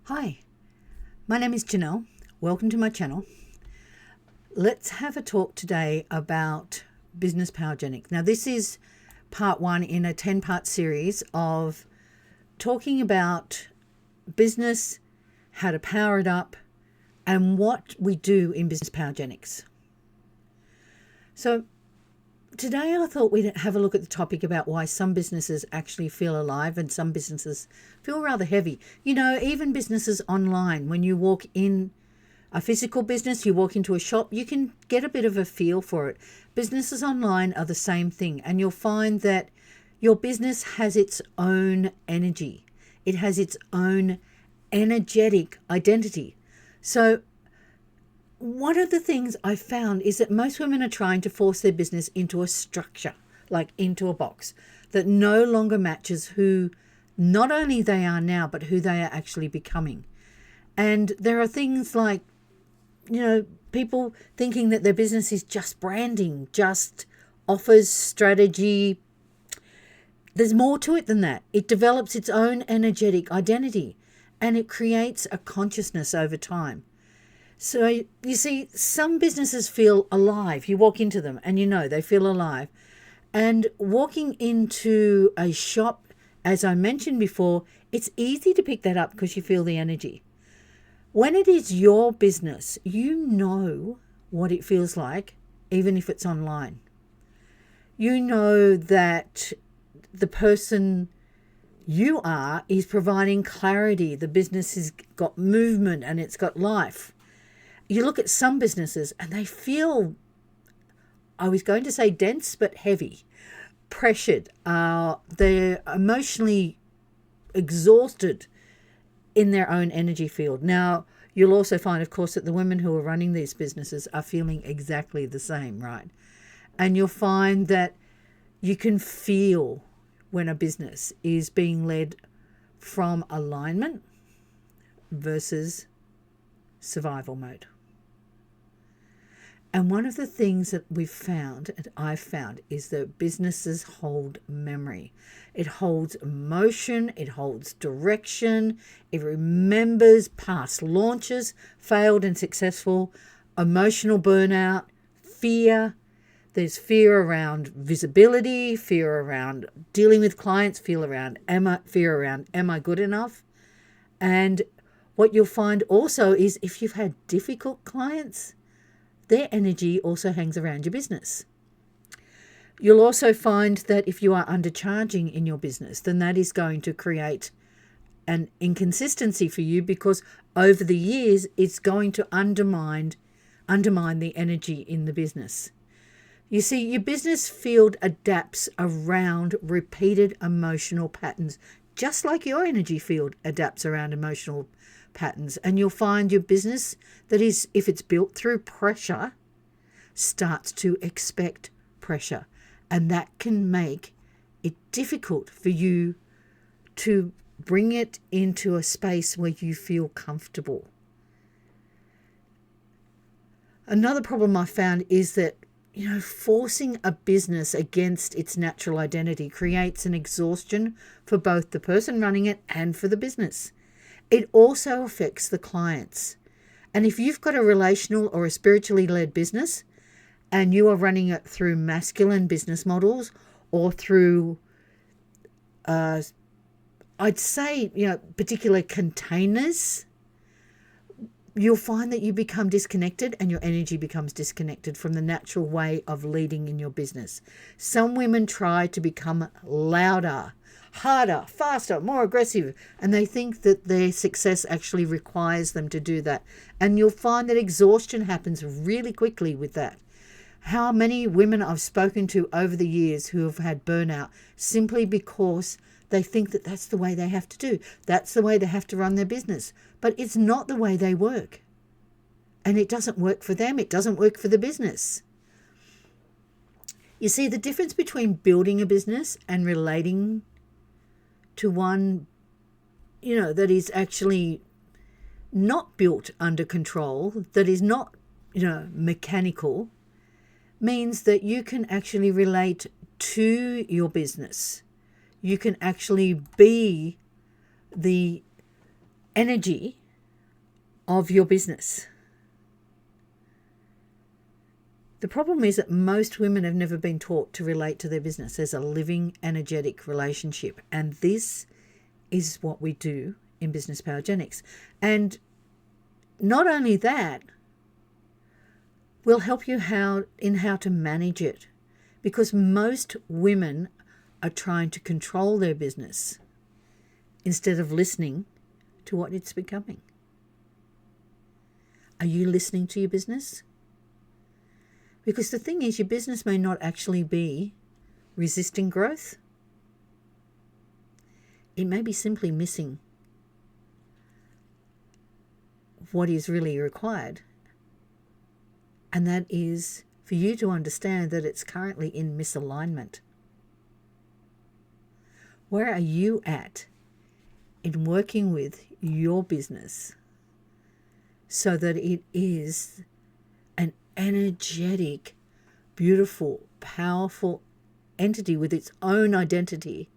Hi, my name is Janelle. Welcome to my channel. Let's have a talk today about Business Powergenics. Now, this is part one in a 10-part series of talking about business, how to power it up, and what we do in Business Powergenics. So today I thought we'd have a look at the topic about why some businesses actually feel alive and some businesses feel rather heavy. You know, even businesses online, when you walk in a physical business, you walk into a shop, you can get a bit of a feel for it. Businesses online are the same thing, and you'll find that your business has its own energy. It has its own energetic identity. So one of the things I found is that most women are trying to force their business into a structure, like into a box, that no longer matches who not only they are now, but who they are actually becoming. And there are things like, people thinking that their business is just branding, just offers, strategy. There's more to it than that. It develops its own energetic identity and it creates a consciousness over time. So you see, some businesses feel alive. You walk into them and they feel alive. And walking into a shop, as I mentioned before, it's easy to pick that up because you feel the energy. When it is your business, you know what it feels like, even if it's online. You know that the person you are is providing clarity. The business has got movement and it's got life. You look at some businesses and they feel, I was going to say dense, but heavy, pressured. They're emotionally exhausted in their own energy field. Now, you'll also find, of course, that the women who are running these businesses are feeling exactly the same, right? And you'll find that you can feel when a business is being led from alignment versus survival mode. And one of the things that I've found, is that businesses hold memory. It holds emotion, it holds direction, it remembers past launches, failed and successful, emotional burnout, fear. There's fear around visibility, fear around dealing with clients, fear around am I good enough? And what you'll find also is if you've had difficult clients, their energy also hangs around your business. You'll also find that if you are undercharging in your business, then that is going to create an inconsistency for you, because over the years, it's going to undermine the energy in the business. You see, your business field adapts around repeated emotional patterns, just like your energy field adapts around emotional patterns. And you'll find your business, that is, if it's built through pressure, starts to expect pressure. And that can make it difficult for you to bring it into a space where you feel comfortable. Another problem I found is that, forcing a business against its natural identity creates an exhaustion for both the person running it and for the business. It also affects the clients. And if you've got a relational or a spiritually led business and you are running it through masculine business models or through, I'd say, particular containers, you'll find that you become disconnected and your energy becomes disconnected from the natural way of leading in your business. Some women try to become louder, harder, faster, more aggressive, and they think that their success actually requires them to do that. And you'll find that exhaustion happens really quickly with that. How many women I've spoken to over the years who have had burnout simply because they think that that's the way they have to do. That's the way they have to run their business. But it's not the way they work. And it doesn't work for them. It doesn't work for the business. You see, the difference between building a business and relating to one, that is actually not built under control, that is not, mechanical, means that you can actually relate to your business. You can actually be the energy of your business. The problem is that most women have never been taught to relate to their business as a living, energetic relationship. And this is what we do in Business Powergenics. And not only that, we'll help you how to manage it, because most women are trying to control their business instead of listening to what it's becoming. Are you listening to your business? Because the thing is, your business may not actually be resisting growth. It may be simply missing what is really required. And that is for you to understand that it's currently in misalignment. Where are you at in working with your business so that it is an energetic, beautiful, powerful entity with its own identity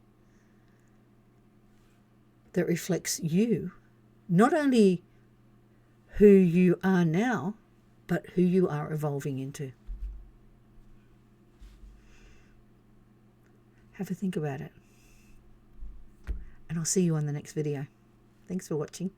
that reflects you, not only who you are now, but who you are evolving into? Have a think about it. And I'll see you on the next video. Thanks for watching.